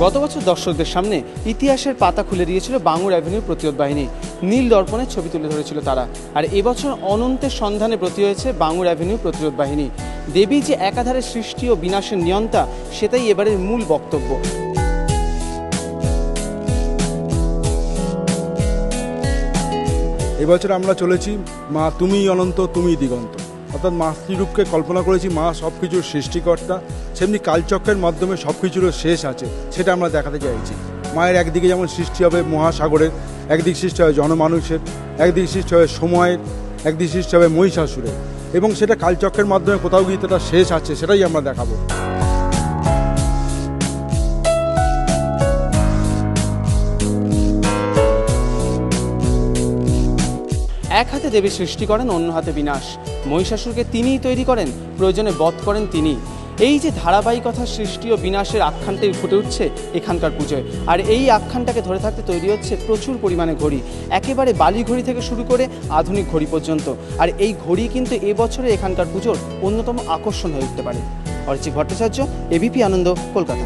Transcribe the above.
গত বছর দর্শকদের সামনে ইতিহাসের পাতা খুলে দিয়েছিল বাঙুর অ্যাভিনিউ প্রতিরোধ বাহিনী। নীল দর্পণের ছবি তুলে ধরেছিল তারা। আর এবছর অনন্তের সন্ধানে ব্রতী হয়েছে বাঙুর অ্যাভিনিউ প্রতিরোধ বাহিনী। দেবী যে একাধারে সৃষ্টি ও বিনাশের নিয়ন্তা, সেটাই এবারের মূল বক্তব্য। এবছর আমরা চলেছি মা তুমিই অনন্ত তুমিই দিগন্ত, অর্থাৎ মাতৃরূপকে কল্পনা করেছি মা সব কিছুর সৃষ্টিকর্তা, সেমনি কালচক্রের মাধ্যমে সব কিছুরও শেষ আছে, সেটা আমরা দেখাতে চাইছি। মায়ের একদিকে যেমন সৃষ্টি হবে মহাসাগরের, একদিক সৃষ্টি হবে জনমানুষের, একদিক সৃষ্টি হবে সময়ের, একদিক সৃষ্টি হবে মহিষাসুরের, এবং সেটা কালচক্রের মাধ্যমে কোথাও গিয়ে সেটা শেষ আছে, সেটাই আমরা দেখাবো। এক হাতে দেবী সৃষ্টি করেন, অন্য হাতে বিনাশ। মহিষাসুরকে তিনিই তৈরি করেন, প্রয়োজনে বধ করেন তিনি। এই যে ধারাবাহিকতা সৃষ্টি ও বিনাশের আখ্যানটাই ফুটে উঠছে এখানকার পুজোয়। আর এই আখ্যানটাকে ধরে থাকতে তৈরি হচ্ছে প্রচুর পরিমাণে ঘড়ি, একেবারে বালি ঘড়ি থেকে শুরু করে আধুনিক ঘড়ি পর্যন্ত। আর এই ঘড়ি কিন্তু এবছরে এখানকার পুজোর অন্যতম আকর্ষণ হয়ে উঠতে পারে। অরিজিৎ ভট্টাচার্য, এবিপি আনন্দ, কলকাতা।